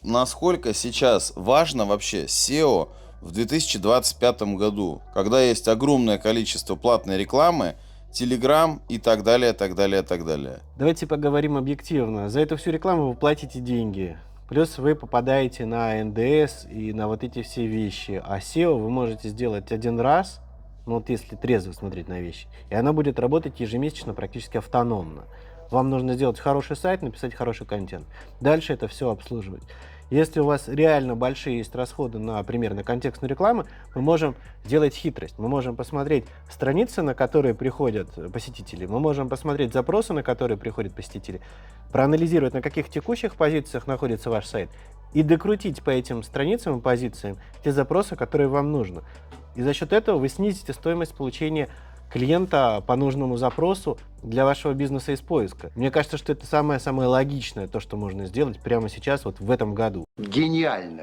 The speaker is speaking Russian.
насколько сейчас важно вообще SEO в 2025 году, когда есть огромное количество платной рекламы, Telegram и так далее, так далее, так далее. Давайте поговорим объективно. За эту всю рекламу вы платите деньги. Плюс вы попадаете на НДС и на вот эти все вещи. А SEO вы можете сделать один раз, ну вот если трезво смотреть на вещи, и она будет работать ежемесячно практически автономно. Вам нужно сделать хороший сайт, написать хороший контент. Дальше это все обслуживать. Если у вас реально большие есть расходы, например, на контекстную рекламу, мы можем сделать хитрость. Мы можем посмотреть страницы, на которые приходят посетители, мы можем посмотреть запросы, на которые приходят посетители, проанализировать, на каких текущих позициях находится ваш сайт, и докрутить по этим страницам и позициям те запросы, которые вам нужны. И за счет этого вы снизите стоимость получения клиента по нужному запросу для вашего бизнеса из поиска. Мне кажется, что это самое логичное, то, что можно сделать прямо сейчас, вот в этом году. Гениально.